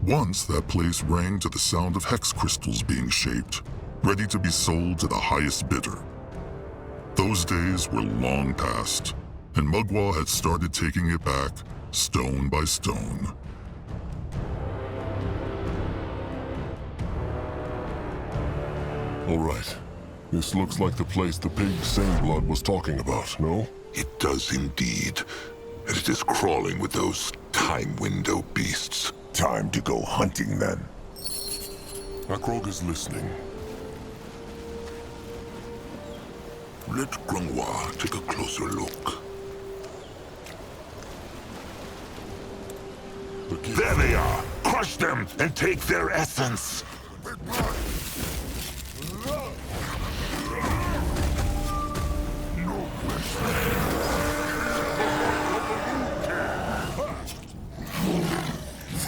Once that place rang to the sound of hex crystals being shaped, ready to be sold to the highest bidder. Those days were long past, and Mugwa had started taking it back, stone by stone. All right. This looks like the place the pig Saneblood was talking about, no? It does indeed. And it is crawling with those time window beasts. Time to go hunting then. Akrog is listening. Let Grungwa take a closer look. There they are! Crush them and take their essence!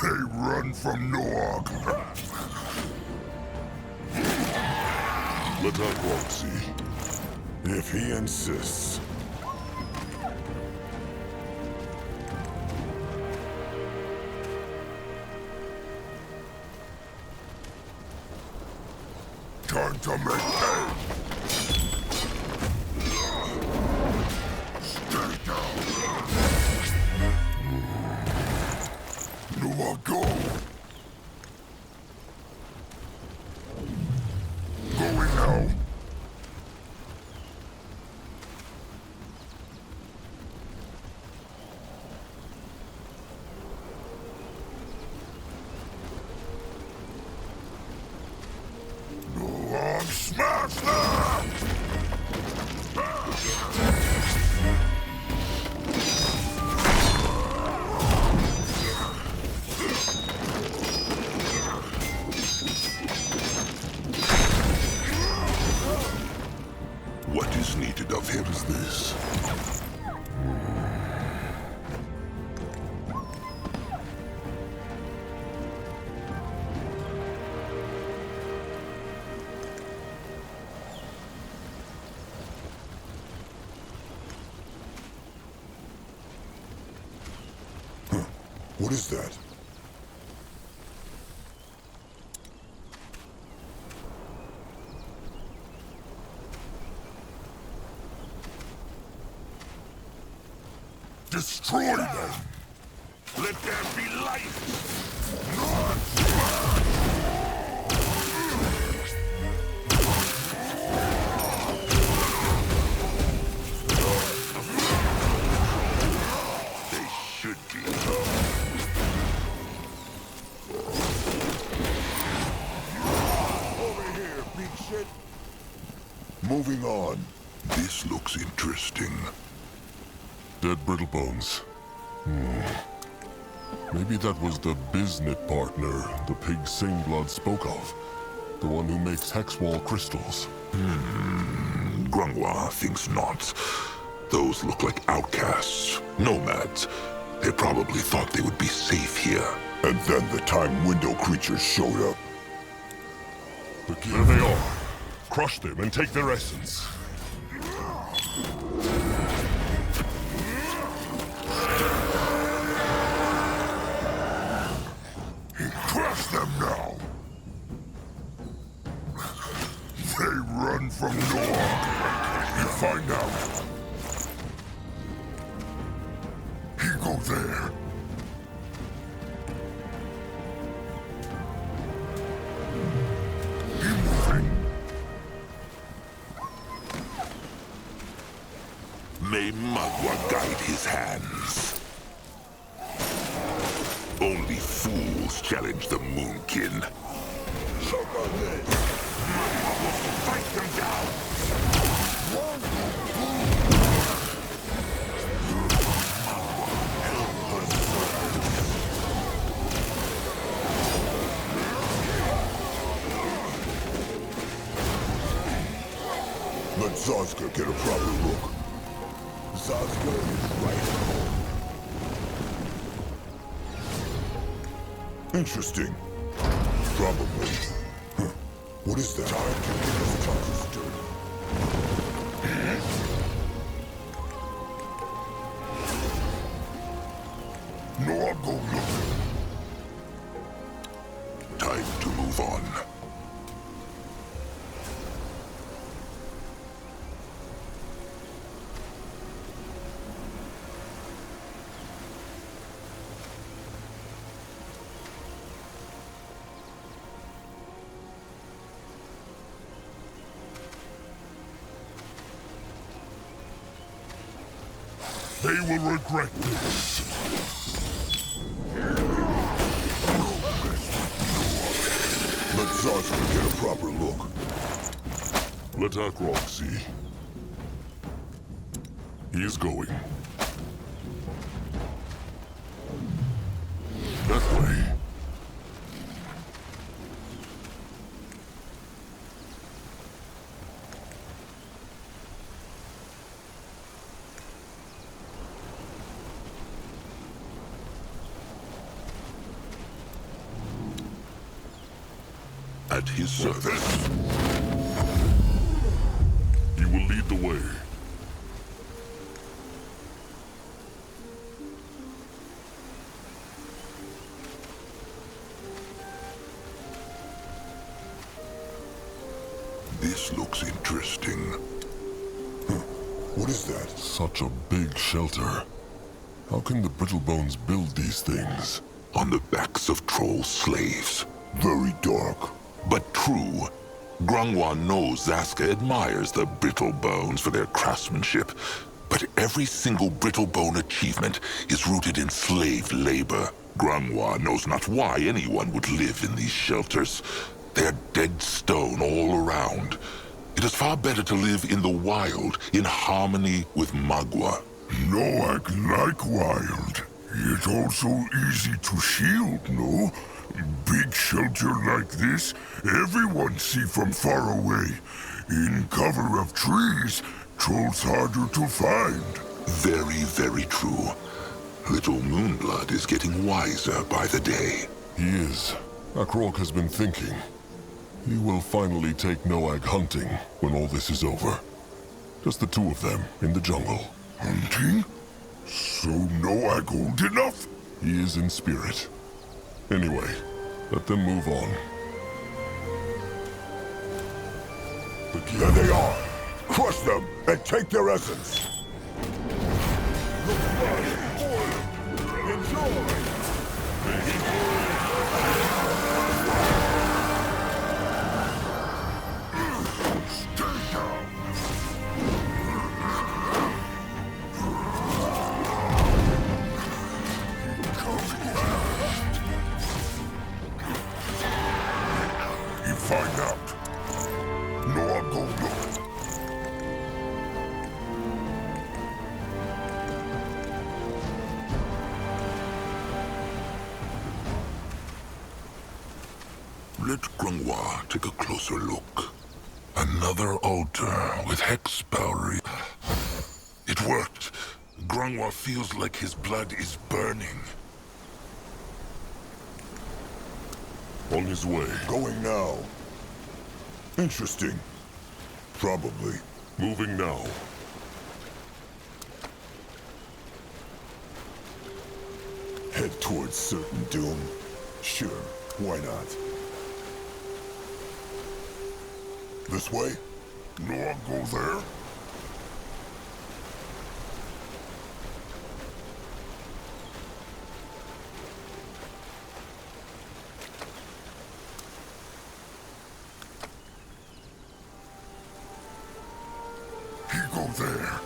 They run from Noog. Let Akrog see. If he insists. Time to make hay. Stay down. Noog, go. Going now. Smash them! What is needed of him is this. What is that? Destroy them! Let there be light! They should be. Over here, big shit. Moving on. This looks interesting. Dead brittle bones. Maybe that was the Biznit partner the pig Saneblood spoke of. The one who makes Hexwall crystals. Grungwa thinks not. Those look like outcasts, nomads. They probably thought they would be safe here. And then the time window creatures showed up. There they are. Crush them and take their essence. Crush them now! They run from Noog. You find out. You go there. Keep moving. May Magua guide his hands. Only fools challenge the Moonkin. Fight them down! Let Zazka get a proper look. Zazka is right at home. Interesting. Probably. Huh. What is that? Time to get his touches dirty. No, I'll go look. fun. They will regret this. Let Zaza get a proper look. Let Akrok see. He is going. That way. At his service. He will lead the way. This looks interesting. What is that? Such a big shelter. How can the Brittlebones build these things? On the backs of troll slaves. Very dark. But true. Grungwa knows Zaska admires the Brittlebones for their craftsmanship. But every single Brittlebone achievement is rooted in slave labor. Grungwa knows not why anyone would live in these shelters. They're dead stone all around. It is far better to live in the wild, in harmony with Magua. Noak like wild. Yet also easy to shield, no? Big shelter like this, everyone see from far away. In cover of trees, trolls harder to find. Very, very true. Little Moonblood is getting wiser by the day. He is. Akrok has been thinking. He will finally take Noag hunting when all this is over. Just the two of them in the jungle. Hunting? So Noak old enough? He is in spirit. Anyway, let them move on. There they are! Crush them and take their essence! Find out. No, I'm going to look. Let Grungwa take a closer look. Another altar with hex spell. It worked. Grungwa feels like his blood is burning. On his way. Going now. Interesting. Probably. Moving now. Head towards certain doom. Sure, why not? This way? No one go there? He go there.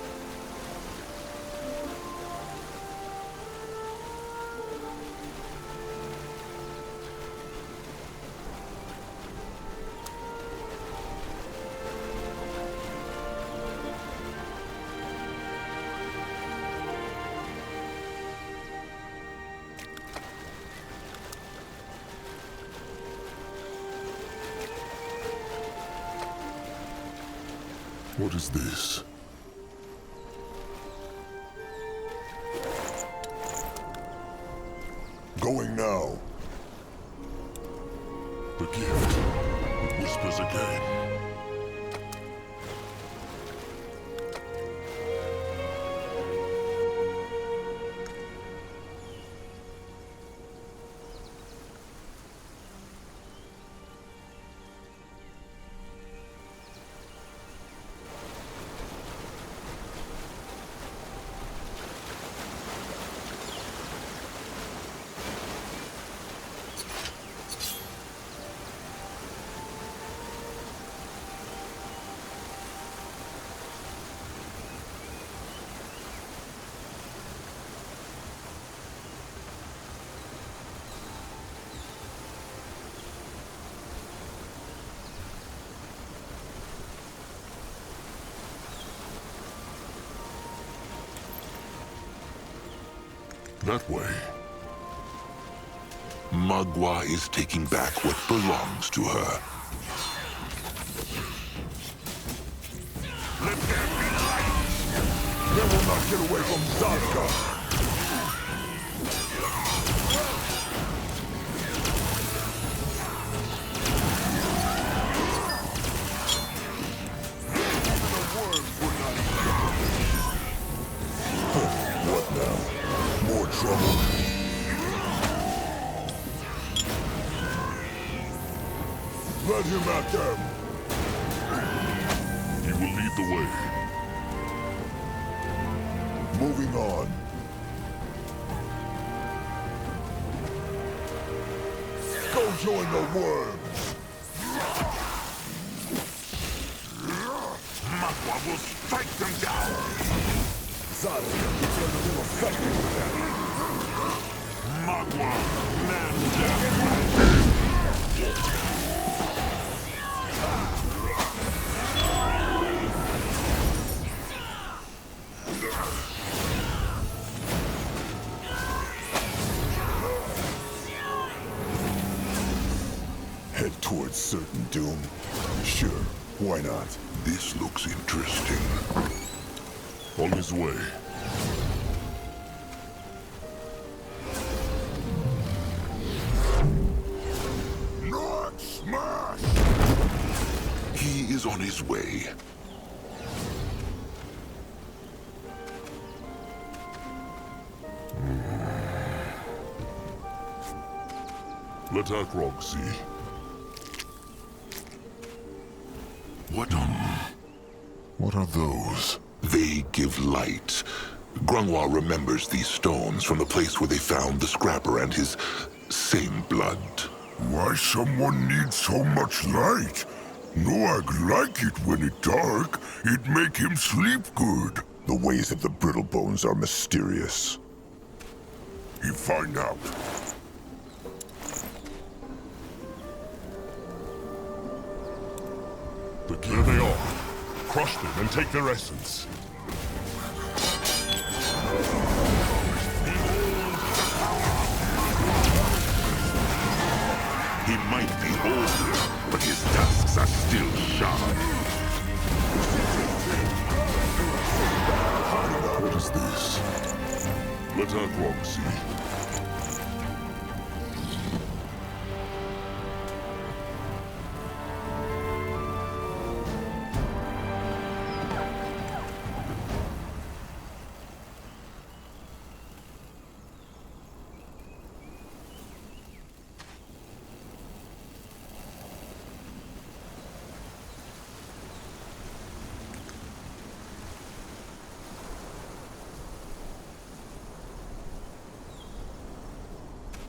What is this? Going now. The gift. It whispers again. That way. Magua is taking back what belongs to her. Let there be light! They will not get away from Zarka! What now? More trouble? Let him at them! He will lead the way. Moving on. Go join the worms! Magua will strike them down! Zarka is a little effective with that. Magua, man down! Head towards certain doom. Sure, why not? This looks interesting. On his way. Not smash! He is on his way. Let Akrog see. What are those? They give light. Grungwa remembers these stones from the place where they found the Scrapper and his same blood. Why someone needs so much light? Noag like it when it dark. It make him sleep good. The ways of the brittle bones are mysterious. You find out. There they are. Crush them and take their essence. He might be older, but his tusks are still sharp. What is this? Let Akrog see.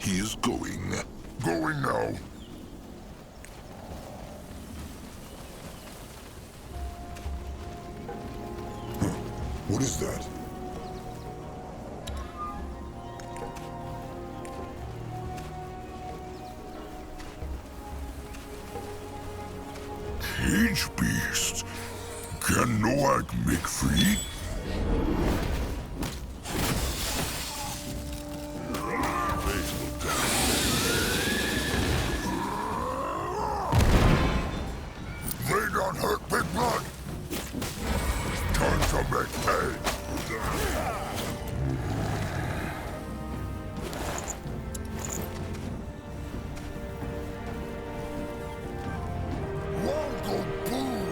He is going. Going now. What is that? Cage beast. Can Noag make free? They don't hurt Big Blood. Time to make hay. Wongo boom!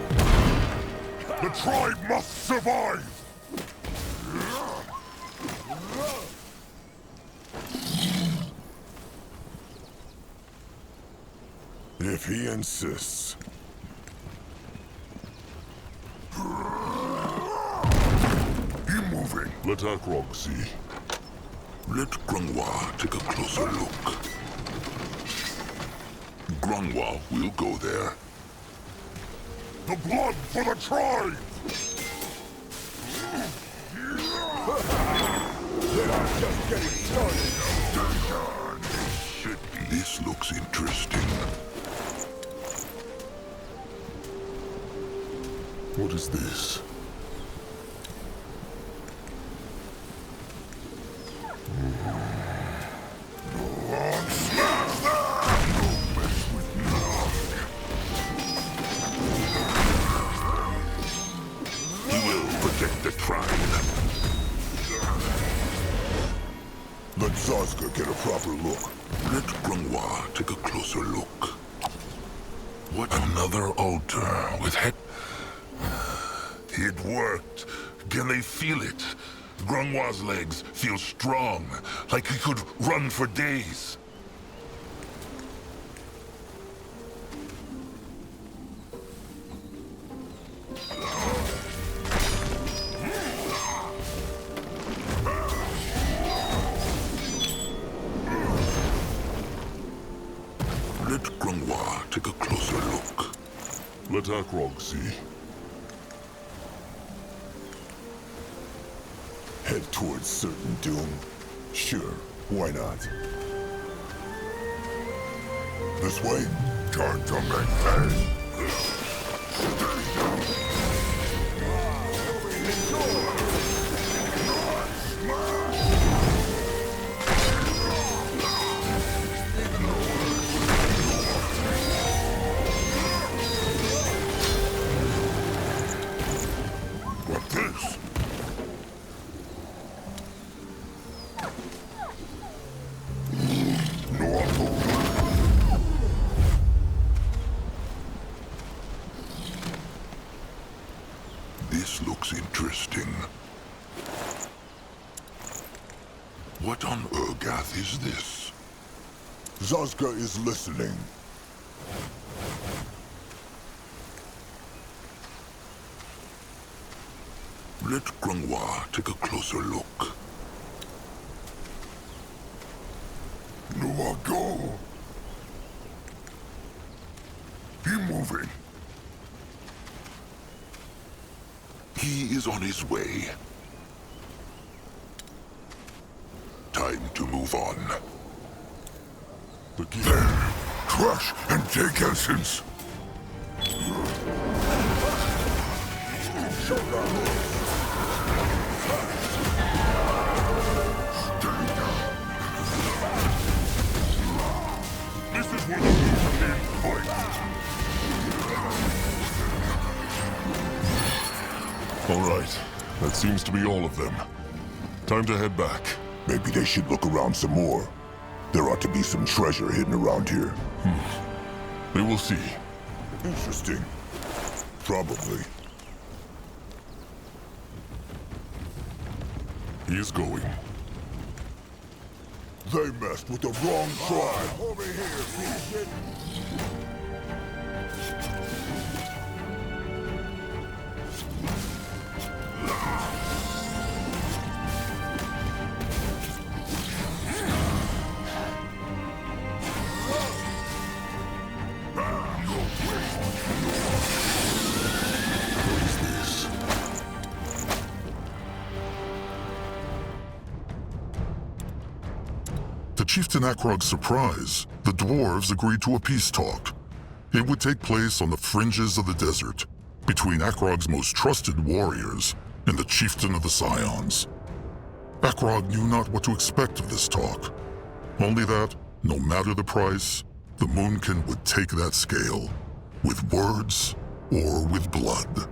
The tribe must survive! If he insists. He moving. Let Akrog see. Let Grungwa take a closer look. Grungwa will go there. The blood for the tribe! Then I'm just getting started. This looks interesting. What is this? Zazka get a proper look. Let Grungwa take a closer look. What another altar with head... It worked. Can they feel it? Grungwa's legs feel strong, like he could run for days. Let Grungwa take a closer look. Let Akrog see. Head towards certain doom? Sure, why not? This way? Time to make hay. What this? This looks interesting. What on Urgath is this? Zazka is listening. Let Grungwa take a closer look. No, go. Be moving. He is on his way. Time to move on. Then, crush and take essence. This is where the moon can fight. All right. That seems to be all of them. Time to head back. Maybe they should look around some more. There ought to be some treasure hidden around here. We will see. Interesting. Probably. He is going. They messed with the wrong tribe. Over here, Peterson. To Chieftain Akrog's surprise, the dwarves agreed to a peace talk. It would take place on the fringes of the desert, between Akrog's most trusted warriors and the chieftain of the Scions. Akrog knew not what to expect of this talk, only that, no matter the price, the Moonkin would take that scale, with words or with blood.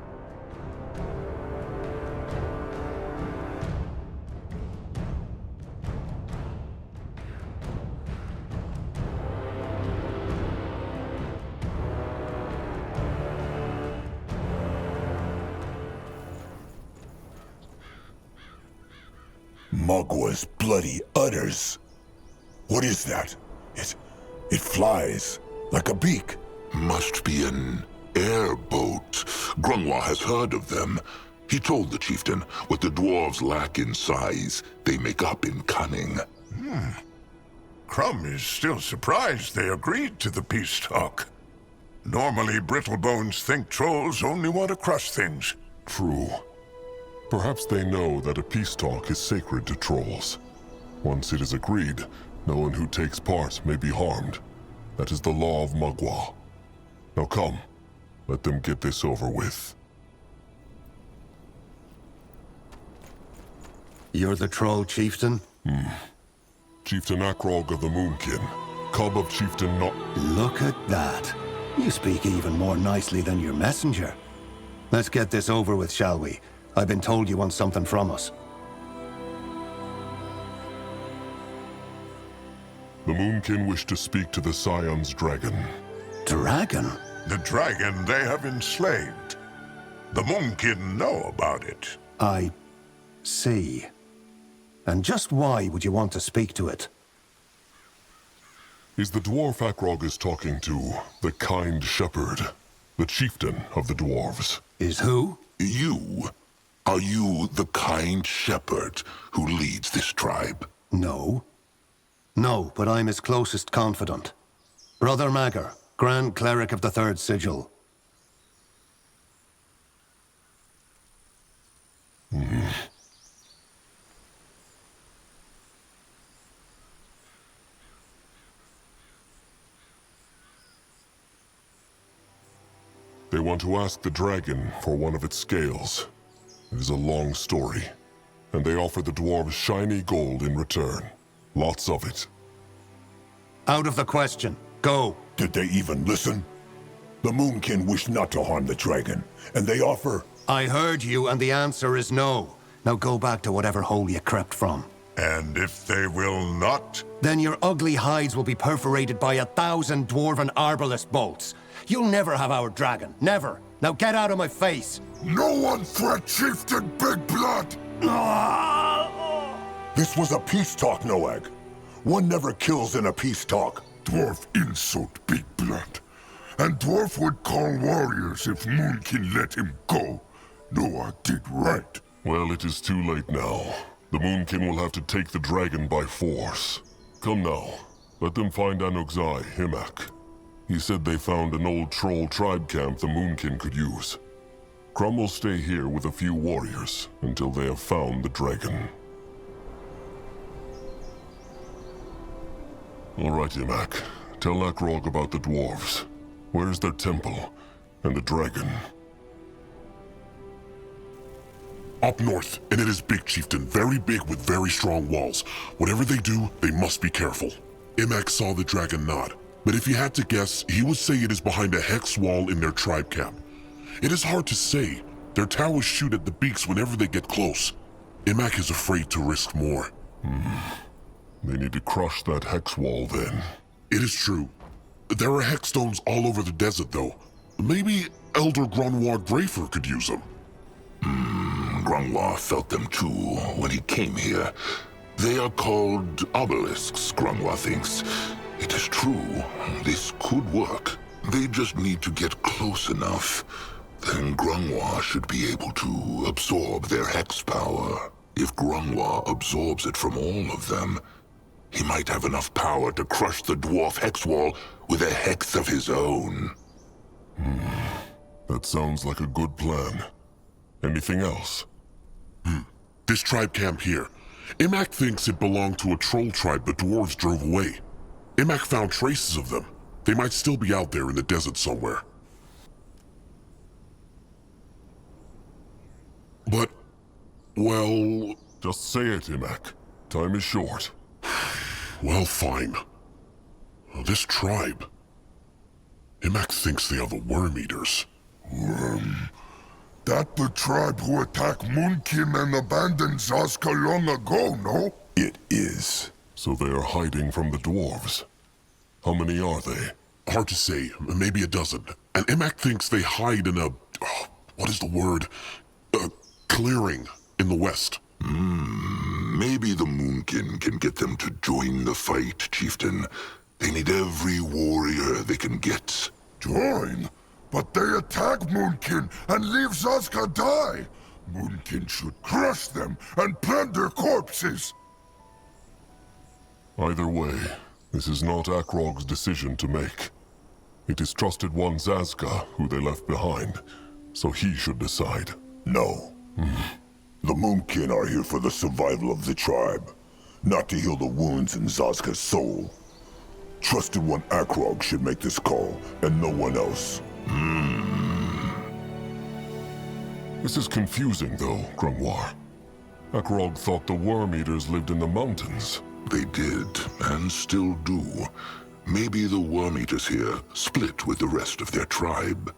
Magwa's bloody udders. What is that? It flies like a beak. Must be an airboat. Grungwa has heard of them. He told the chieftain what the dwarves lack in size, they make up in cunning. Crumb is still surprised they agreed to the peace talk. Normally, Brittlebones think trolls only want to crush things. True. Perhaps they know that a peace talk is sacred to trolls. Once it is agreed, no one who takes part may be harmed. That is the law of Magwa. Now come, let them get this over with. You're the troll chieftain? Chieftain Akrog of the Moonkin, cub of Chieftain Not... Look at that. You speak even more nicely than your messenger. Let's get this over with, shall we? I've been told you want something from us. The Moonkin wish to speak to the Scions dragon. Dragon? The dragon they have enslaved. The Moonkin know about it. I see. And just why would you want to speak to it? Is the dwarf Akrog is talking to the kind Shepard, the chieftain of the dwarves? Is who? You. Are you the kind Shepard who leads this tribe? No. No, but I'm his closest confidant. Brother Magger, Grand Cleric of the Third Sigil. They want to ask the dragon for one of its scales. It is a long story, and they offer the dwarves shiny gold in return. Lots of it. Out of the question. Go. Did they even listen? The Moonkin wish not to harm the dragon, and they offer... I heard you, and the answer is no. Now go back to whatever hole you crept from. And if they will not, Then your ugly hides will be perforated by 1,000 dwarven arbalest bolts. You'll never have our dragon. Never. Now get out of my face. No one threat Chieftain Big Blood! This was a peace talk, Noag. One never kills in a peace talk. Dwarf insult Big Blood. And Dwarf would call warriors if Moonkin let him go. Noah did right. Well, it is too late now. The Moonkin will have to take the dragon by force. Come now. Let them find Anugzai, Himak. He said they found an old troll tribe camp the Moonkin could use. Crum will stay here with a few warriors until they have found the dragon. All right, Himak. Tell Akrog about the dwarves. Where's their temple? And the dragon? Up north, and it is big, chieftain. Very big with very strong walls. Whatever they do, they must be careful. Imak saw the dragon nod, but if he had to guess, he would say it is behind a hex wall in their tribe camp. It is hard to say. Their towers shoot at the beaks whenever they get close. Imak is afraid to risk more. They need to crush that hex wall then. It is true. There are hex stones all over the desert, though. Maybe Elder Grunwar Grafer could use them. Grunwar felt them too when he came here. They are called obelisks, Grunwar thinks. It is true. This could work. They just need to get close enough. Then Grunwar should be able to absorb their hex power. If Grunwar absorbs it from all of them, he might have enough power to crush the dwarf hex wall with a hex of his own. That sounds like a good plan. Anything else? This tribe camp here. Imak thinks it belonged to a troll tribe the dwarves drove away. Imak found traces of them. They might still be out there in the desert somewhere. But, well... Just say it, Himak. Time is short. Well, fine. This tribe... Imak thinks they are the Worm Eaters. That the tribe who attacked Moonkin and abandoned Zaska long ago, no? It is. So they are hiding from the dwarves. How many are they? Hard to say. Maybe a dozen. And Imak thinks they hide in a... what is the word? A clearing in the west. Maybe the Moonkin can get them to join the fight, Chieftain. They need every warrior they can get. Join? But they attack Moonkin and leave Zaska die. Moonkin should crush them and plant their corpses. Either way, this is not Akrog's decision to make. It is trusted one Zaska who they left behind, so he should decide. No. The Moonkin are here for the survival of the tribe, not to heal the wounds in Zaska's soul. Trusted one Akrog should make this call, and no one else. This is confusing, though, Grunwar. Akrog thought the Worm Eaters lived in the mountains. They did, and still do. Maybe the Worm Eaters here split with the rest of their tribe.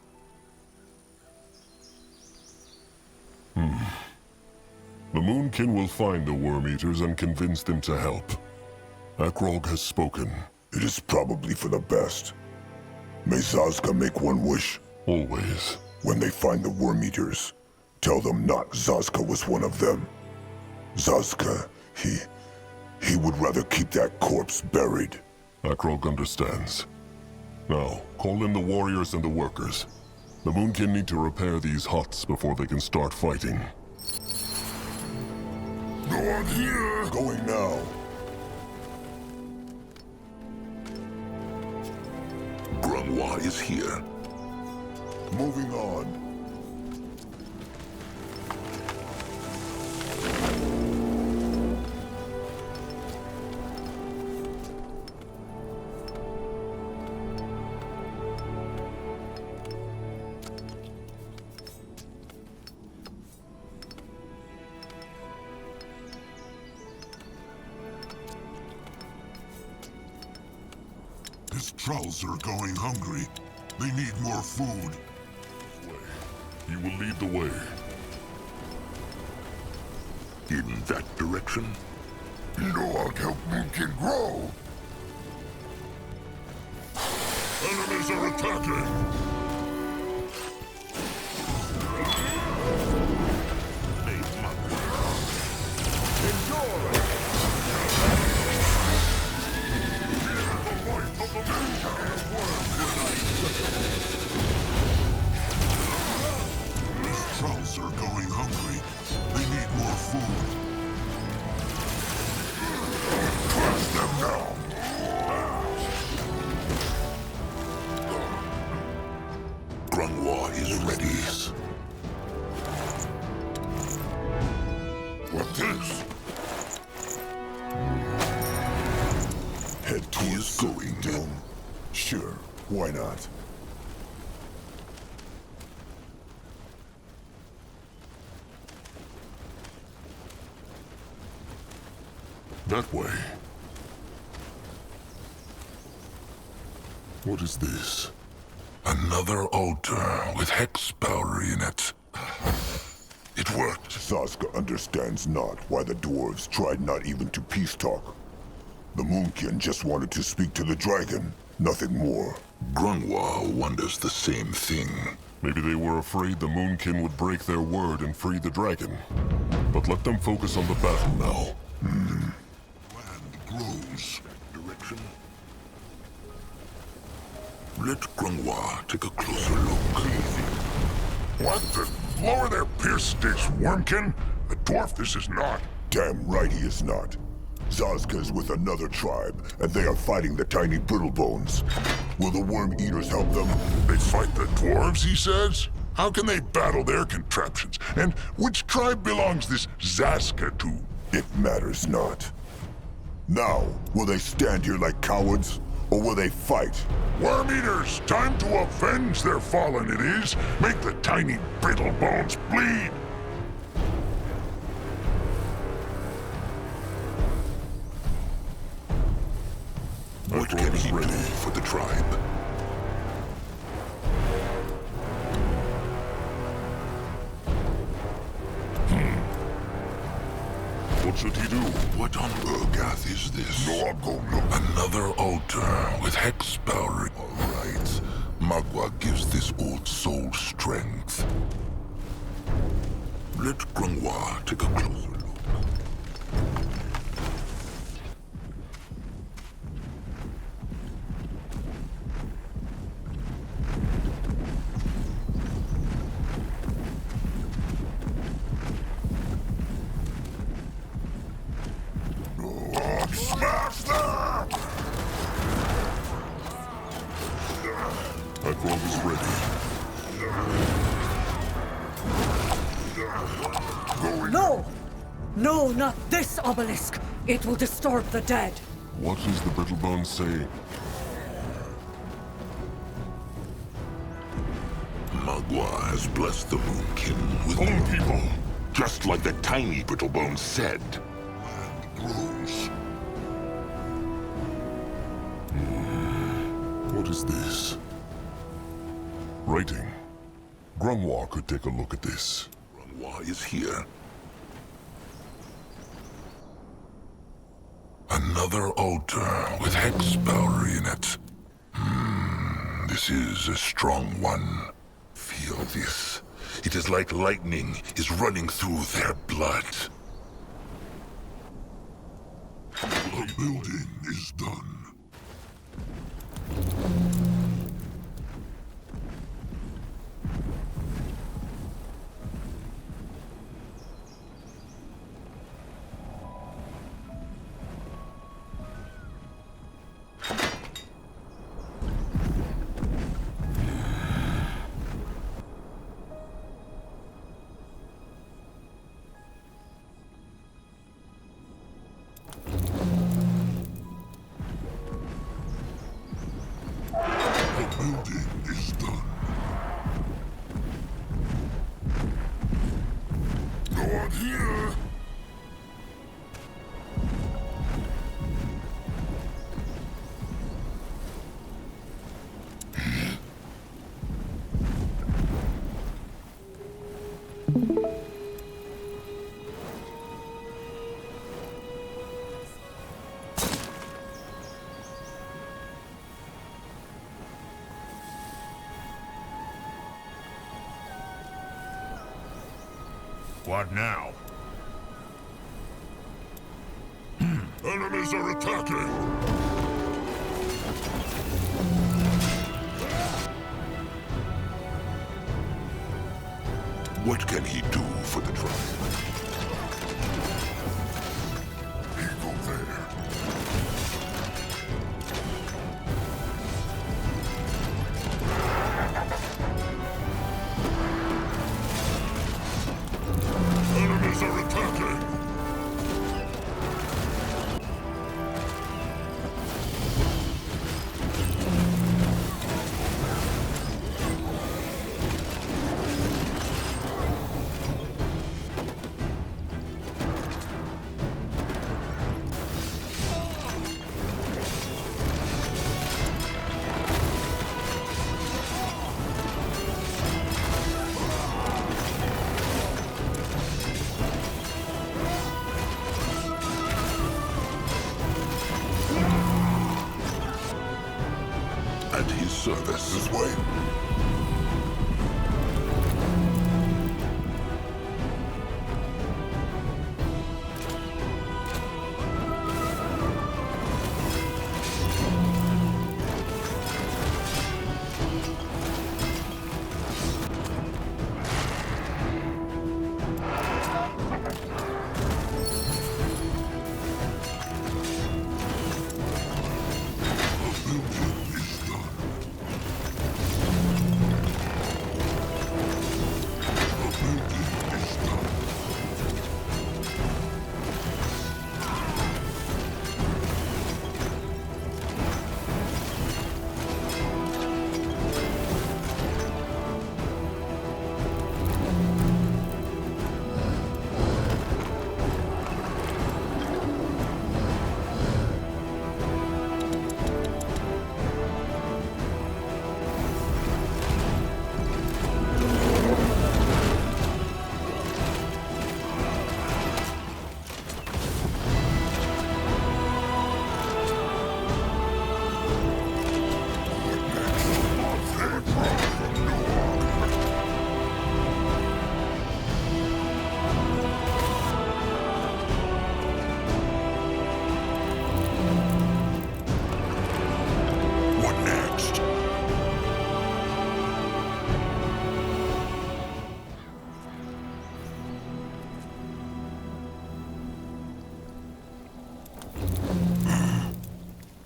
The Moonkin will find the Worm Eaters and convince them to help. Akrog has spoken. It is probably for the best. May Zazka make one wish. Always. When they find the Worm Eaters, tell them not Zazka was one of them. Zazka, he would rather keep that corpse buried. Akrog understands. Now, call in the warriors and the workers. The Moonkin need to repair these huts before they can start fighting. No one here! Going now. Grunwa is here. Moving on. His trolls are going hungry. They need more food. He will lead the way. In that direction? You know I'll help Moonkin grow. Enemies are attacking! These trolls are going hungry. They need more food. Crush them now! Grunwa is ready. What's this? Head towards going down. Sure, why not? That way. What is this? Another altar with hex power in it. It worked. Zazka understands not why the dwarves tried not even to peace talk. The Moonkin just wanted to speak to the dragon, nothing more. Grunwa wonders the same thing. Maybe they were afraid the Moonkin would break their word and free the dragon. But let them focus on the battle now. Land grows. Direction? Let Grunwa take a closer look. What the? Lower their pierce sticks, Wormkin! A dwarf this is not. Damn right he is not. Zazka is with another tribe, and they are fighting the tiny Brittlebones. Will the Worm Eaters help them? They fight the dwarves, he says? How can they battle their contraptions? And which tribe belongs this Zazka to? It matters not. Now, will they stand here like cowards, or will they fight? Worm Eaters, time to avenge their fallen it is. Make the tiny Brittlebones bleed. What can he do for the tribe? What should he do? What on Urgath is this? No, I'll go look. Another altar with hex power. All right. Magua gives this old soul strength. Let Grunwa take a closer look. Smash them! Akrog is ready. No! No, not this obelisk! It will disturb the dead. What does the Brittlebone say? Magua has blessed the Moonkin with more people. Just like the tiny Brittlebone said. Land grows. What is this? Writing. Grunwa could take a look at this. Grunwa is here. Another altar with hexpowder in it. This is a strong one. Feel this. It is like lightning is running through their blood. The building is done. Building is done. No one here. What now? Enemies are attacking. What can he do for the tribe? Eagle there. Enemies are attacking. At his service. This way.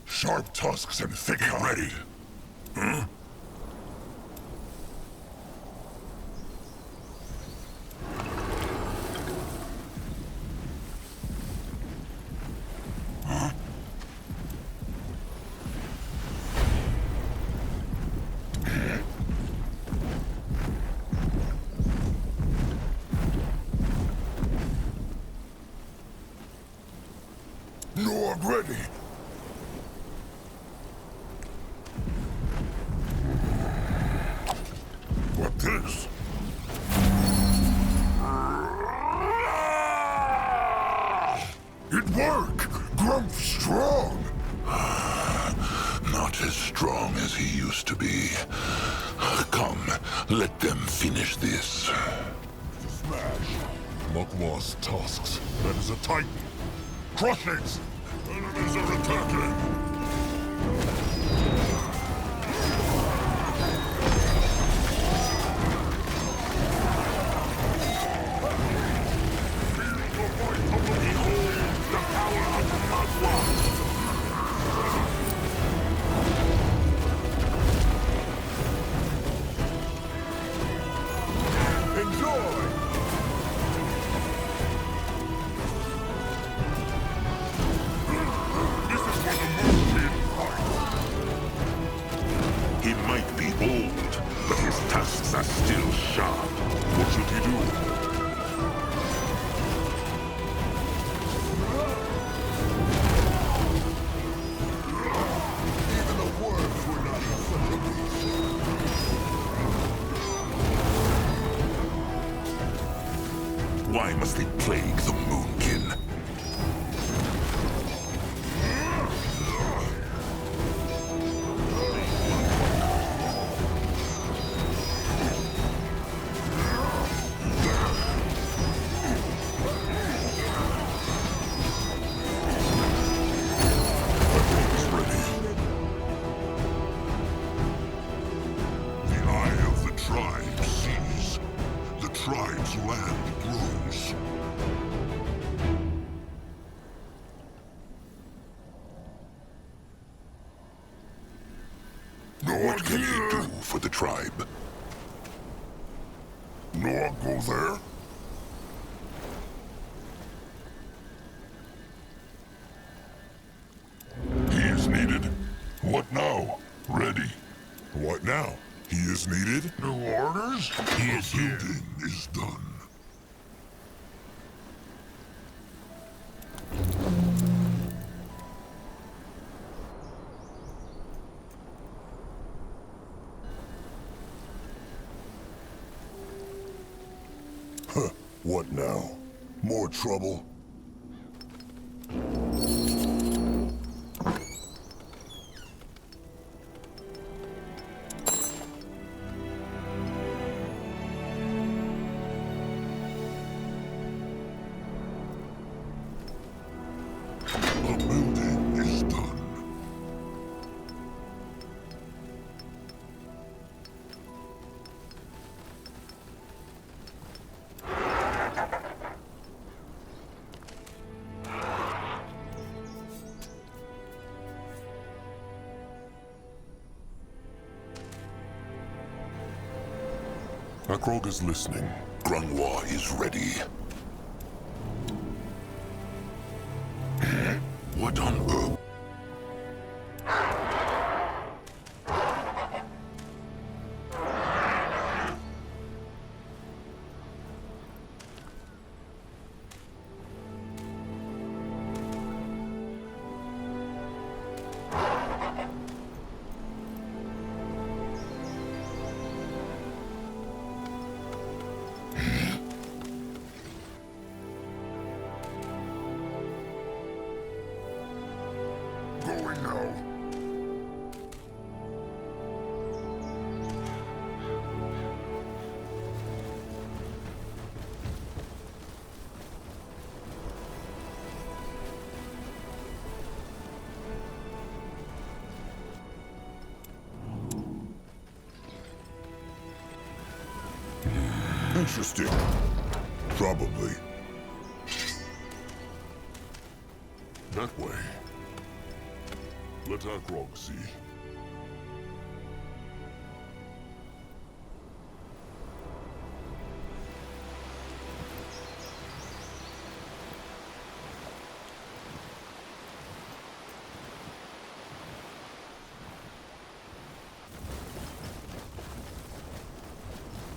Sharp tusks and thick hide. Ready. Huh? No, I'm ready. What this? It worked! Grump's strong. Not as strong as he used to be. Come, let them finish this. Smash! Mugwa's tusks. That is a titan. Crush it! Enemies are attacking! He might be old, but his tusks are still sharp. What should he do? Even the worms were not in such a beast. Why must they plague the Moonkin? The eye of the tribe sees. The tribe's land grows. What can he do for the tribe? Noah, go there? He is needed. What now? Ready. What now? He is needed? New orders? He is here. Building is done. Huh. What now? More trouble? The building is done. Akrog is listening. Grungwa is ready. What on earth? Going now. Interesting. Probably. That way. Let Akrog see.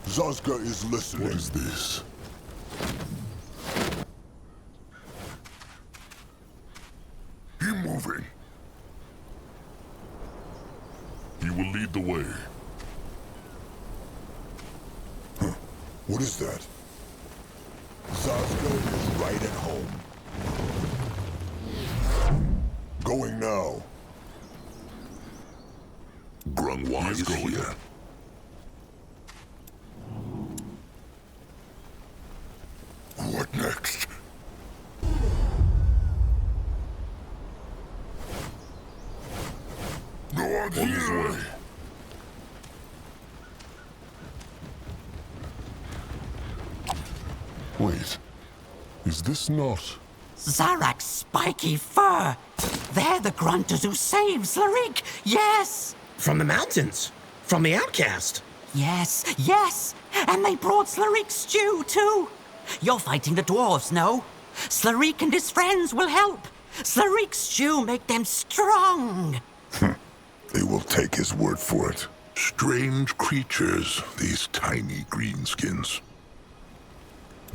Zazka is listening. What is this? He moving. He will lead the way. Huh. What is that? Zazka is right at home. Going now. Grungwa is going. here. What next? No one On his here. way. Wait. Is this not... Zarak's spiky fur! They're the grunters who saved Slarik! Yes! From the mountains. From the outcast. Yes, yes! And they brought Slarik's stew, too! You're fighting the dwarves, no? Slarik and his friends will help! Slarik's stew make them strong! They will take his word for it. Strange creatures, these tiny greenskins.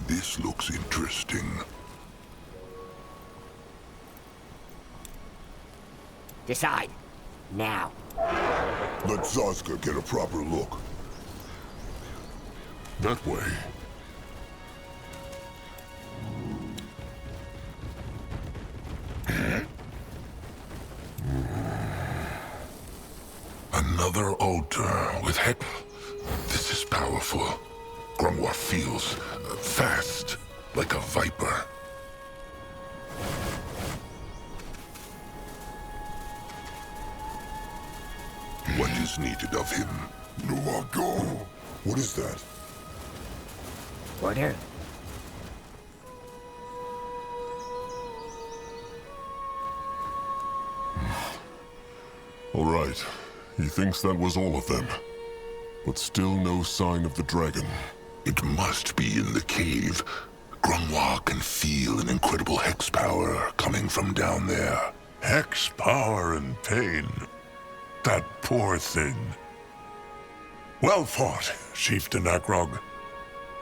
This looks interesting. Decide. Now. Let Zazka get a proper look. that way? Another altar with heck. This is powerful. Grungwa feels fast, like a viper. What is needed of him? No, go. What is that? Order. All right. He thinks that was all of them. But still no sign of the dragon. It must be in the cave. Grungwa can feel an incredible hex power coming from down there. Hex power and pain. That poor thing. Well fought, Chieftain Akrog.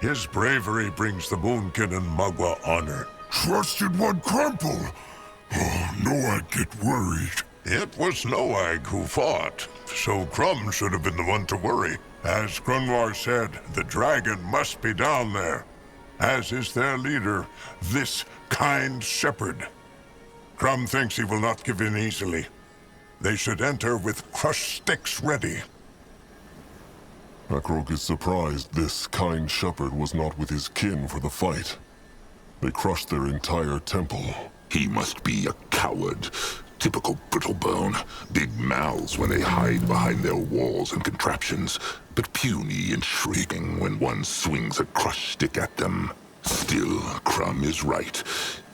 His bravery brings the Moonkin and Mugwa honor. Trusted one crumple. Oh, no, I'd get worried. It was Noag who fought, so Crumb should have been the one to worry. As Grunwar said, the dragon must be down there, as is their leader, this kind Shepard. Crumb thinks he will not give in easily. They should enter with crushed sticks ready. Akrog is surprised this kind shepherd was not with his kin for the fight. They crushed their entire temple. He must be a coward. Typical brittlebone. Big mouths when they hide behind their walls and contraptions, but puny and shrieking when one swings a crushed stick at them. Still, Crumb is right.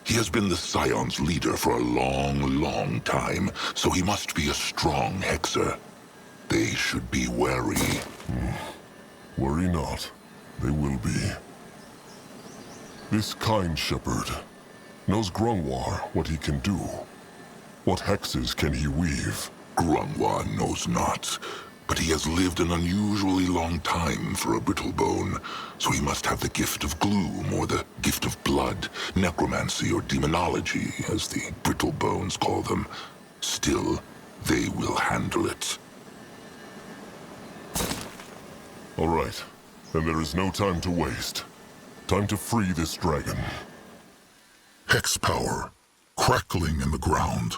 He has been the Scions' leader for a long, long time, so he must be a strong hexer. They should be wary. Worry not. They will be. This kind shepherd knows Grungwar what he can do. What hexes can he weave? Grungwa knows not, but he has lived an unusually long time for a brittlebone, so he must have the gift of gloom or the gift of blood, necromancy or demonology, as the brittlebones call them. Still, they will handle it. All right. Then there is no time to waste. Time to free this dragon. Hex power, crackling in the ground,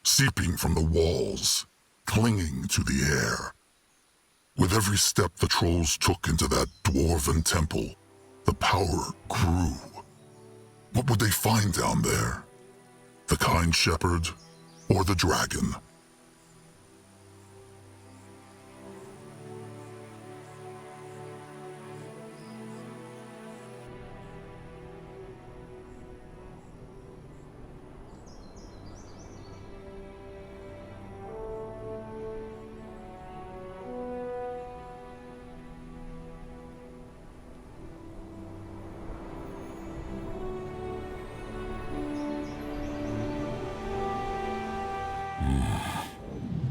seeping from the walls, clinging to the air. With every step the trolls took into that dwarven temple, the power grew. What would they find down there? The kind shepherd or the dragon?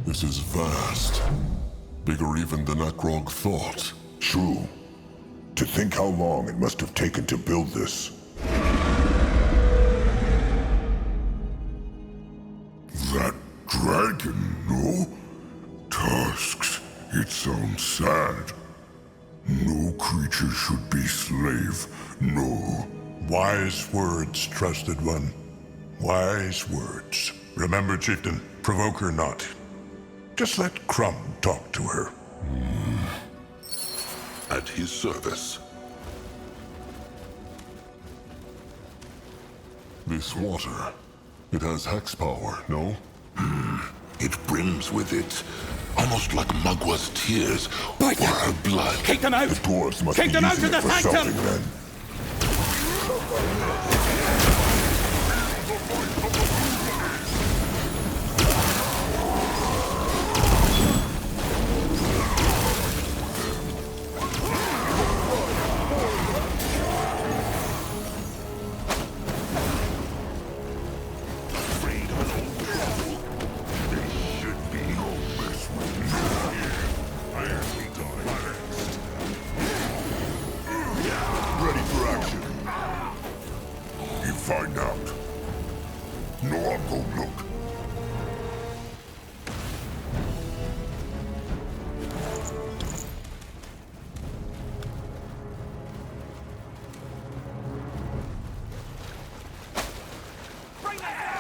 This is vast. Bigger even than Akrog thought. True. To think how long it must have taken to build this. That dragon, no? Tusks. It sounds sad. No creature should be slave. No. Wise words, trusted one. Wise words. Remember, Chieftain, provoke her not. Just let Crumb talk to her. At his service. This water, it has hex power, no? It brims with it. Almost like Mugwa's tears or her blood. Kick them out! The dwarves must Kick be them out using of the it for sanctum! something then. Ready for action. You find out. No, I'll go look.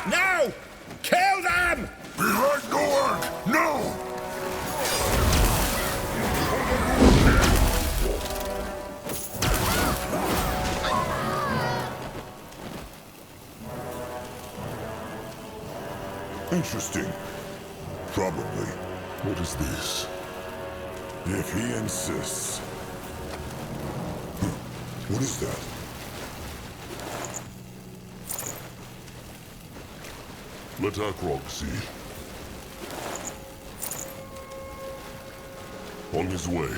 No! Kill them! Behind Norg! No! Interesting. Probably. What is this? If he insists. What is that? Let Akrog see. On his way.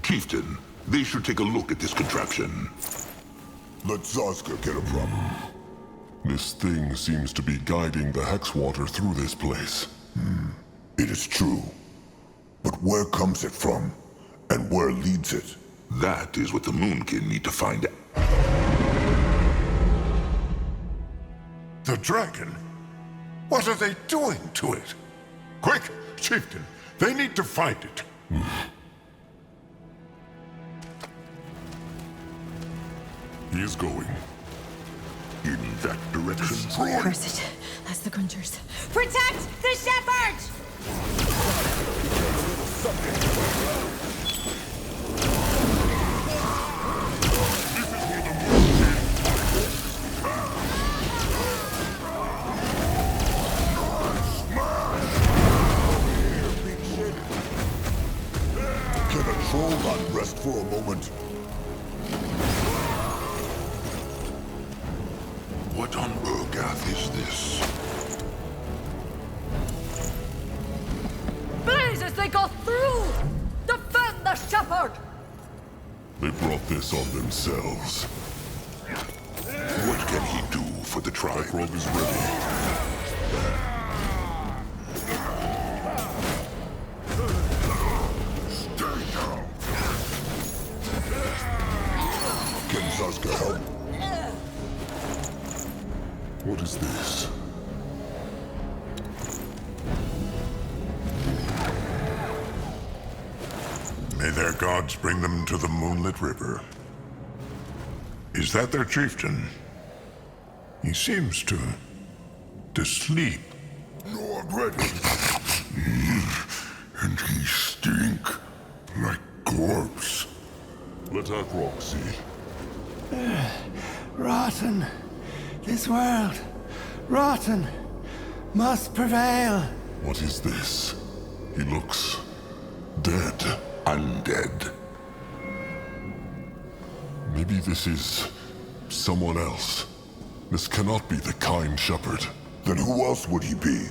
Chieftain, they should take a look at this contraption. Let Zazka get a problem. This thing seems to be guiding the hex water through this place. It is true. But where comes it from? And where leads it? That is what the Moonkin need to find out. The dragon? What are they doing to it? Quick, Chieftain, they need to find it. He is going. In that direction. Curse it. That's the Grunters. Protect the Shepard! Can a troll not rest for a moment? What on Urgath is this? Blazes, they got through! Defend the Shepard! They brought this on themselves. What can he do for the tribe? Akrog is ready. Can Zazka help? What is this? May their gods bring them to the moonlit river. Is that their chieftain? He seems to sleep. Norg ready. And he stink like corpse. Let Akrog see. Rotten. This world. Rotten. Must prevail. What is this? He looks dead. Undead. Maybe this is someone else. This cannot be the kind Shepard. Then who else would he be?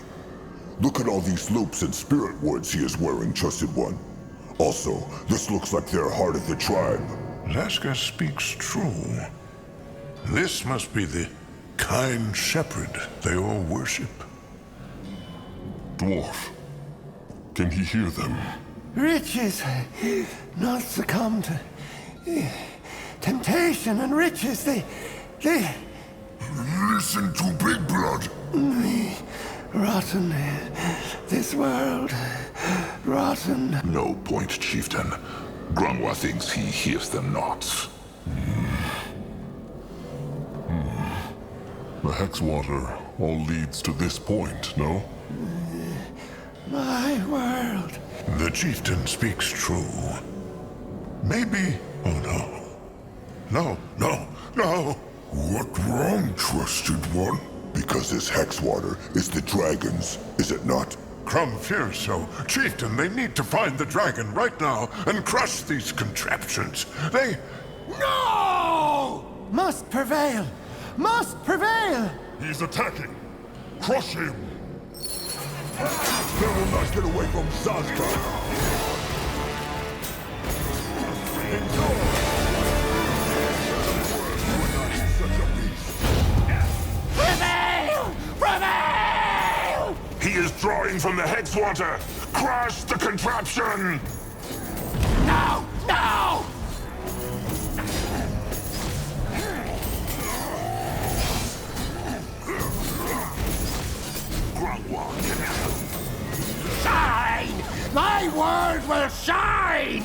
Look at all these loops and spirit words he is wearing, Trusted One. Also, this looks like they're heart of the tribe. Laska speaks true. This must be the kind shepherd they all worship. Dwarf. Can he hear them? Riches. Not succumb to temptation and riches. They Listen to Big Blood. rotten. This world. Rotten. No point, Chieftain. Grungwa thinks he hears them not. The Hex water all leads to this point, no? My world. The chieftain speaks true. Maybe... Oh no. No, no, no! What wrong, trusted one? Because this hex water is the dragon's, is it not? Crumb fears so. Chieftain, they need to find the dragon right now and crush these contraptions. They... No! Must prevail! Must prevail! He's attacking! Crush him! They will not get away from Zazka! Prevail! Prevail! He is drawing from the hex water! Crush the contraption! No! No! Shine! My word will shine!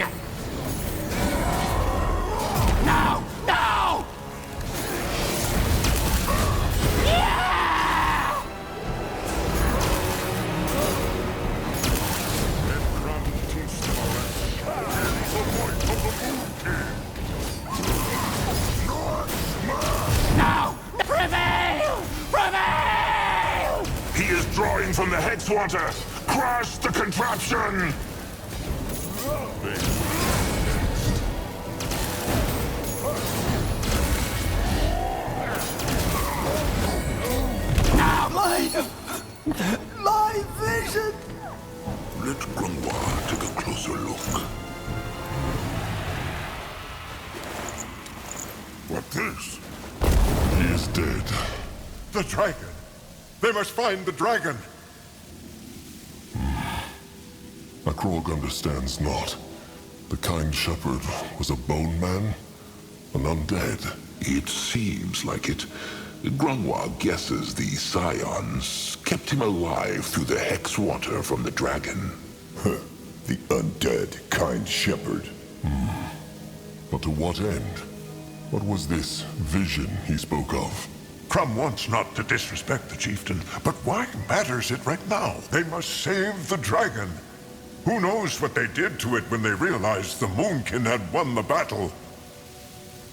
No! No! Yeah! No! Prevail! Prevail! He is drawing from the hex water! Crush the contraption! My vision! Let Grungwa take a closer look. What this? He is dead. The dragon! They must find the dragon! Akrog understands not. The kind Shepard was a bone man? An undead? It seems like it. Grungwa guesses the Scions kept him alive through the hex water from the dragon. The undead kind Shepard. But to what end? What was this vision he spoke of? Crumb wants not to disrespect the chieftain, but why matters it right now? They must save the dragon. Who knows what they did to it when they realized the Moonkin had won the battle?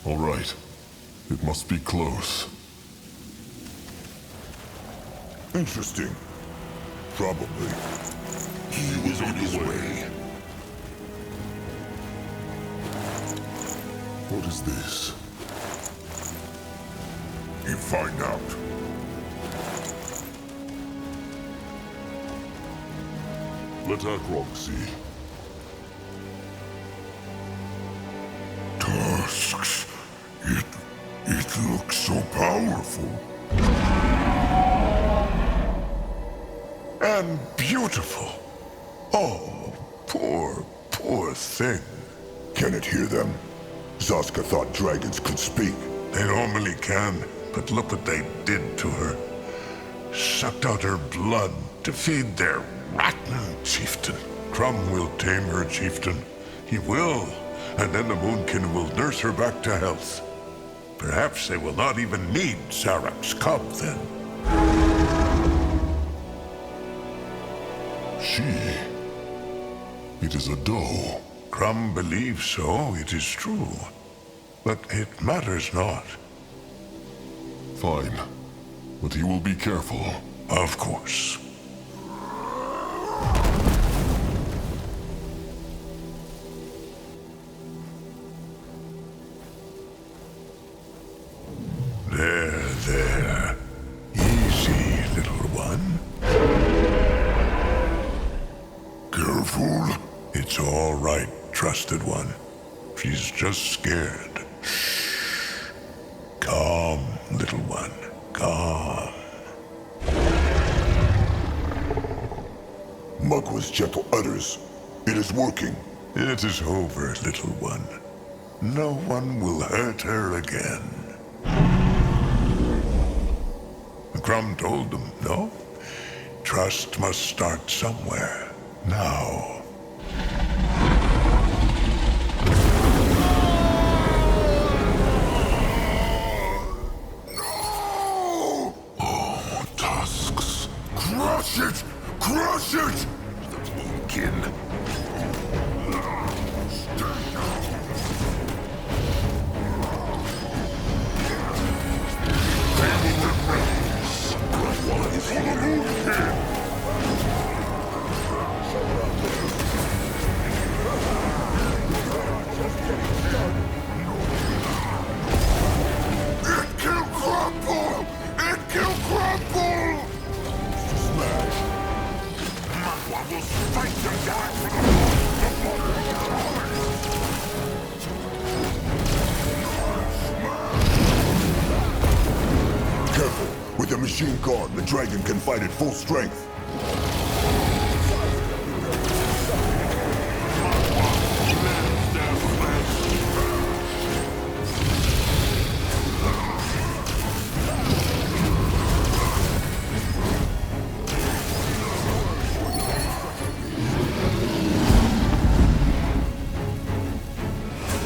All right. It must be close. Interesting. Probably. He is on his way. What is this? You find out. Let Akrog see. Tusks. It looks so powerful. And beautiful. Oh, poor thing. Can it hear them? Zaska thought dragons could speak. They normally can, but look what they did to her. Sucked out her blood to feed their rotten chieftain. Crumb will tame her, chieftain. He will, and then the Moonkin will nurse her back to health. Perhaps they will not even need Zarak's cub then. She... It is a doe. Crumb believes so, it is true. But it matters not. Fine. But he will be careful. Of course. There. Easy, little one. Careful. It's all right, trusted one. She's just scared. Shh. Calm, little one. Calm. Mugwa's gentle utters. It is working. It is over, little one. No one will hurt her again. Crumb told them, no? Trust must start somewhere. Now. No! It can crumble! It can crumble! Smash! Magua will fight to die for the Careful! With the machine gone, the dragon can fight at full strength.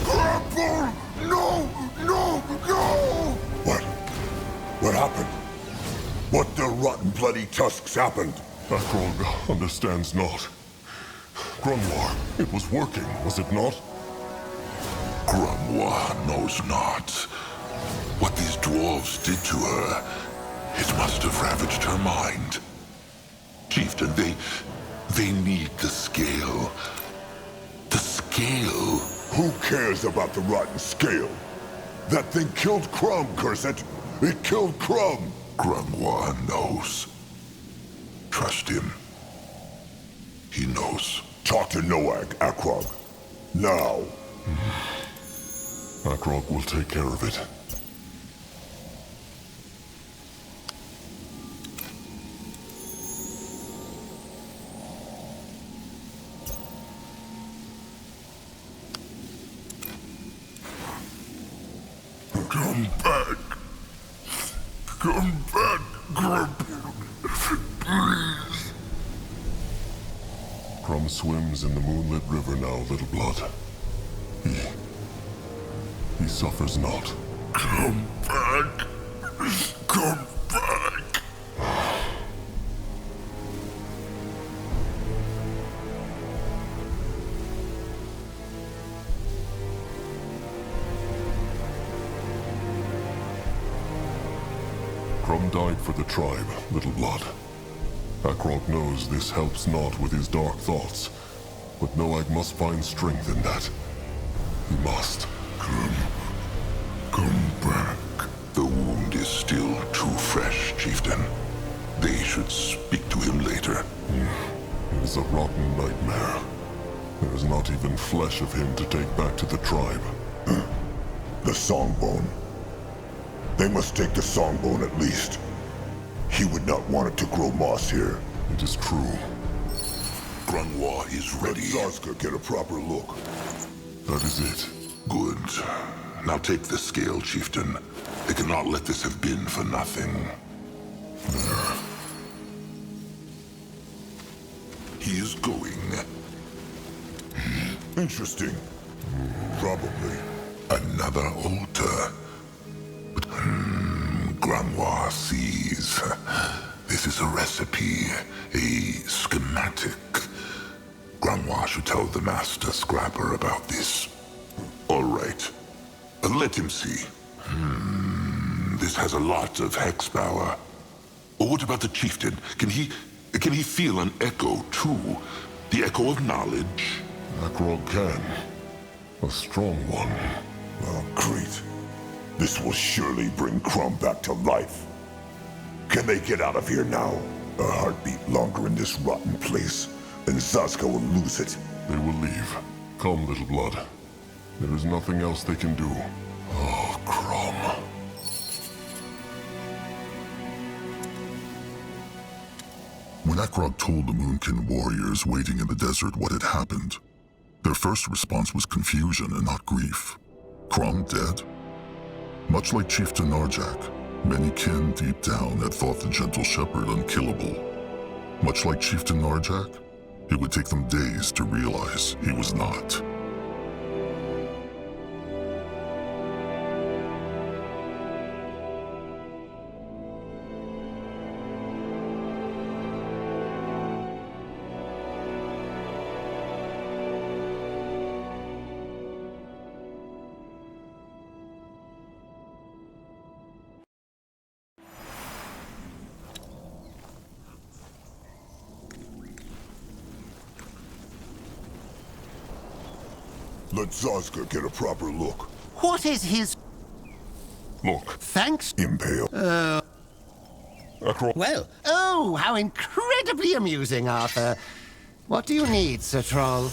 Grapple! No! No! No! What happened? What the rotten bloody tusks happened? Akrog understands not. Grunwar, it was working, was it not? Grunwar knows not. What these dwarves did to her, it must have ravaged her mind. Chieftain, they need the scale. The scale. Who cares about the rotten scale? That thing killed Crumb, curse it! It killed Crumb! Grunwar knows. Trust him. He knows. Talk to Noag, Akrog. Now. Akrog will take care of it. Come back. Come back, Grumble. Please. Crumb swims in the moonlit river now, Little Blood. He suffers not. Come back. Come back. Crumb died for the tribe, Little Blood. Akrog knows this helps not with his dark thoughts, but Noag must find strength in that. He must. Come back. The wound is still too fresh, Chieftain. They should speak to him later. It is a rotten nightmare. There is not even flesh of him to take back to the tribe. The Songbone. They must take the Songbone at least. He would not want it to grow moss here. It is true. Grunwar is ready. Let Zarska get a proper look. That is it. Good. Now take the scale, Chieftain. They cannot let this have been for nothing. There. He is going. Interesting. Probably. Another altar. But, Grunwar sees. This is a recipe, a schematic. Grunwar should tell the Master Scrapper about this. All right. Let him see. This has a lot of hex power. What about the Chieftain? Can he feel an echo, too? The echo of knowledge? Akrog can. A strong one. Oh, great. This will surely bring Crumb back to life. Can they get out of here now? A heartbeat longer in this rotten place, and Zaska will lose it. They will leave. Come, Little Blood. There is nothing else they can do. Oh, Crumb. When Akrog told the Moonkin warriors waiting in the desert what had happened, their first response was confusion and not grief. Crumb dead? Much like Chieftain Narjak, many kin deep down had thought the gentle Shepard unkillable. Much like Chieftain Narjak, it would take them days to realize he was not. Let Zazka get a proper look. What is his... Look, Thanks? Impale. Well, oh, how incredibly amusing, Arthur. What do you need, Sir Troll?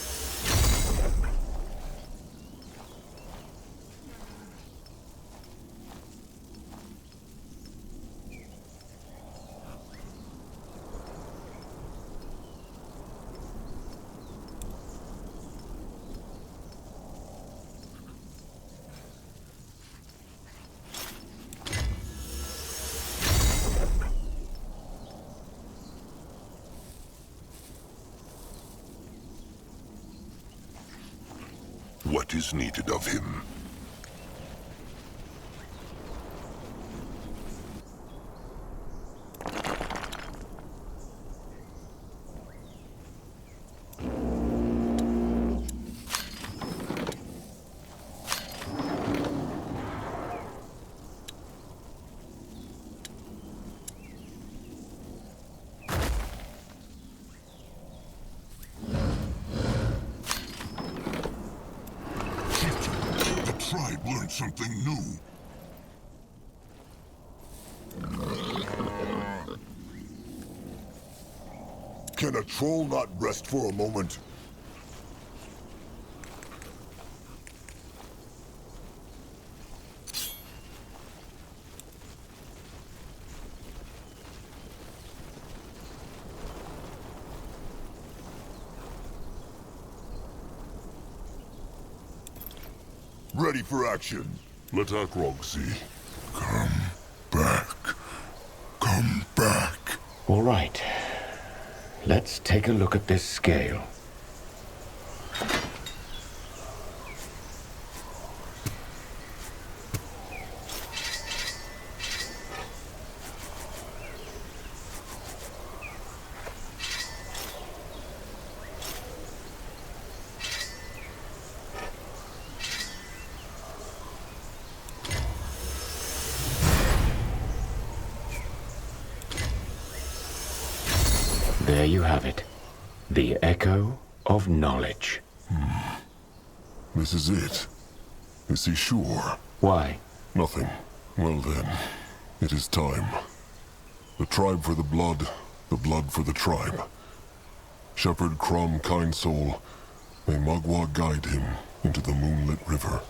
What is needed of him? Tribe learned something new. Can a troll not rest for a moment? Ready for action. let Akrog see. Come back. Come back. All right. Let's take a look at this scale. There you have it. The Echo of Knowledge. This is it. Is he sure? Why? Nothing. Well then, it is time. The tribe for the blood for the tribe. Shepard, Crom, kind soul, may Magua guide him into the moonlit river.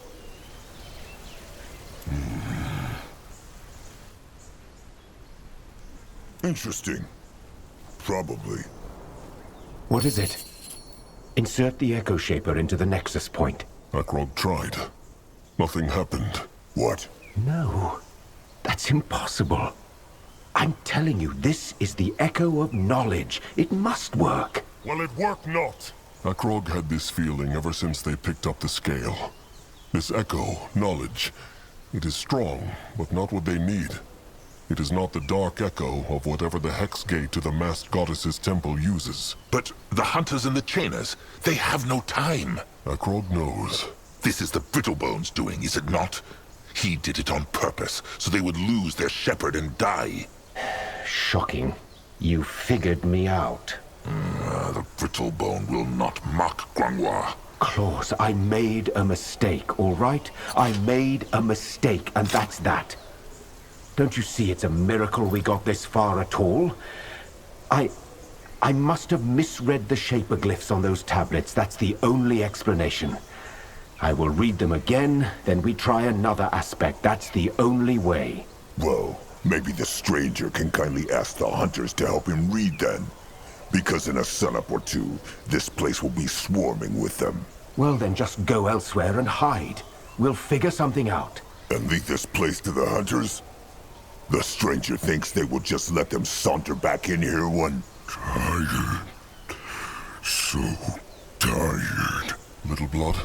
Interesting. Probably. What is it? Insert the Echo Shaper into the Nexus point. Akrog tried. Nothing happened. What? No. That's impossible. I'm telling you, this is the Echo of Knowledge. It must work. Well, it worked not. Akrog had this feeling ever since they picked up the scale. This Echo, knowledge, it is strong, but not what they need. It is not the dark echo of whatever the Hex Gate to the masked goddess's temple uses. But the hunters and the chainers, they have no time. Akrog knows. This is the Brittlebones doing, is it not? He did it on purpose, so they would lose their shepherd and die. Shocking. You figured me out. The Brittlebone will not mock Grangwa. Claus, I made a mistake, all right? I made a mistake, and that's that. Don't you see it's a miracle we got this far at all? I must have misread the Shaper glyphs on those tablets. That's the only explanation. I will read them again, then we try another aspect. That's the only way. Well, maybe the stranger can kindly ask the hunters to help him read then. Because in a sunup or two, this place will be swarming with them. Well, then just go elsewhere and hide. We'll figure something out. And leave this place to the hunters? The stranger thinks they will just let them saunter back in here one. Tired. So tired. Little blood?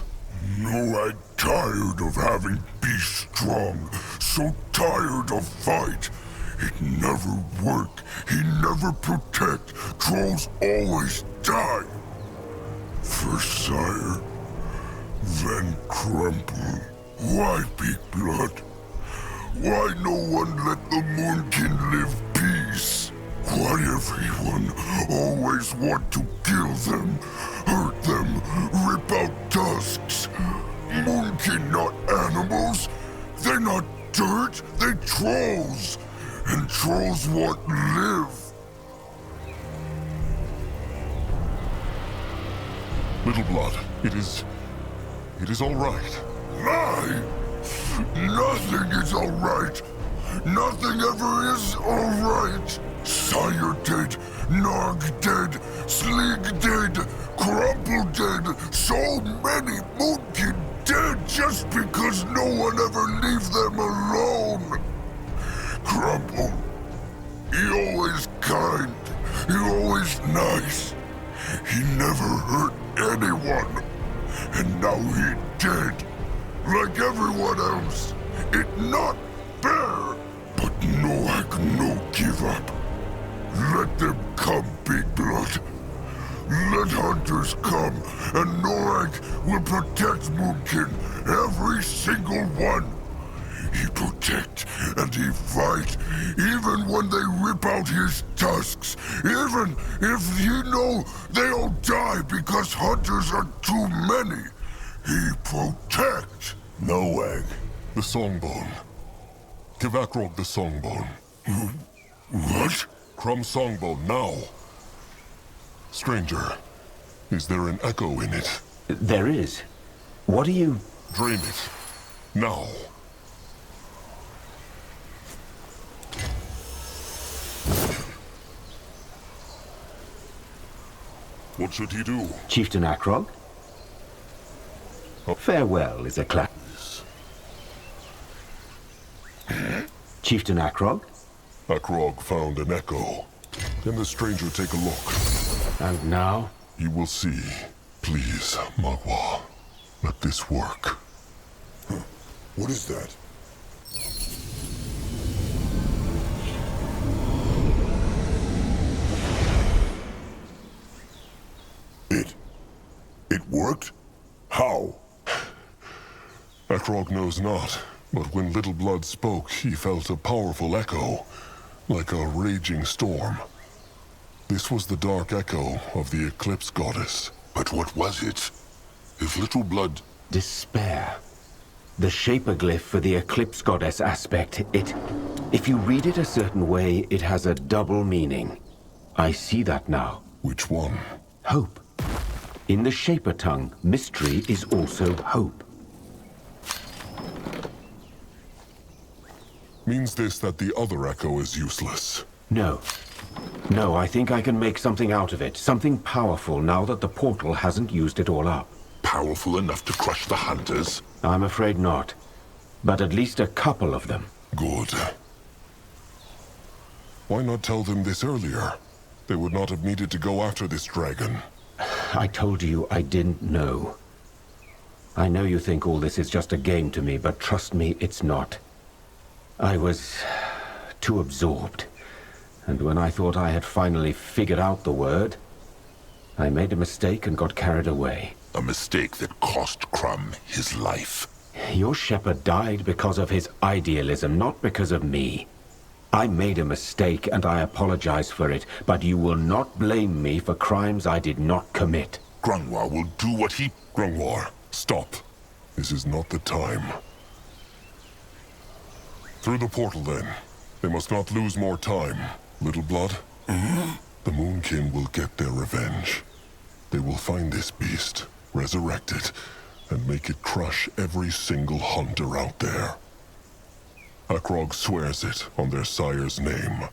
No, I'm tired of having be strong. So tired of fight. It never work. He never protect. Trolls always die. First sire, then crumple. Why big blood? Why no one let the Moonkin live peace? Why everyone always want to kill them, hurt them, rip out tusks? those what live. Little Blood, it is all right. Lie! Nothing is all right. Nothing ever is all right. Sire dead, Nog dead, Slig dead, Crumple dead, so many Moonkin dead just because no one ever leave them alone. Crumple, he always kind, he always nice. He never hurt anyone. And now he dead, like everyone else. It not fair. But Noak no give up. Let them come, Big Blood. Let hunters come, and Noak will protect Moonkin, every single one. He protect and he fight, even when they rip out his tusks, even if he know they'll die because hunters are too many. He protect. Noak, the Songbone. Give Akrog the Songbone. What? Crumb Songbone, now. Stranger, is there an echo in it? There is. What are you... Drain it. Now. What should he do? Chieftain Akrog? Farewell is a class. Chieftain Akrog? Akrog found an echo. Can the stranger take a look? And now? You will see. Please, Magua. Let this work. What is that? It worked? How? Akrog knows not, but when Little Blood spoke, he felt a powerful echo, like a raging storm. This was the dark echo of the Eclipse Goddess. But what was it? If Little Blood... Despair. The shaper-glyph for the Eclipse Goddess aspect, if you read it a certain way, it has a double meaning. I see that now. Which one? Hope. In the shaper tongue, mystery is also hope. Means this that the other echo is useless? No. No, I think I can make something out of it. Something powerful now that the portal hasn't used it all up. Powerful enough to crush the hunters? I'm afraid not. But at least a couple of them. Good. Why not tell them this earlier? They would not have needed to go after this dragon. I told you I didn't know. I know you think all this is just a game to me, but trust me, it's not. I was too absorbed. And when I thought I had finally figured out the word, I made a mistake and got carried away. A mistake that cost Crumb his life. Your shepherd died because of his idealism, not because of me. I made a mistake and I apologize for it, but you will not blame me for crimes I did not commit. Grungwar will do what he... Grungwar, stop. This is not the time. Through the portal, then. They must not lose more time. Little Blood? The Moonkin will get their revenge. They will find this beast, resurrect it, and make it crush every single hunter out there. Akrog swears it on their sire's name.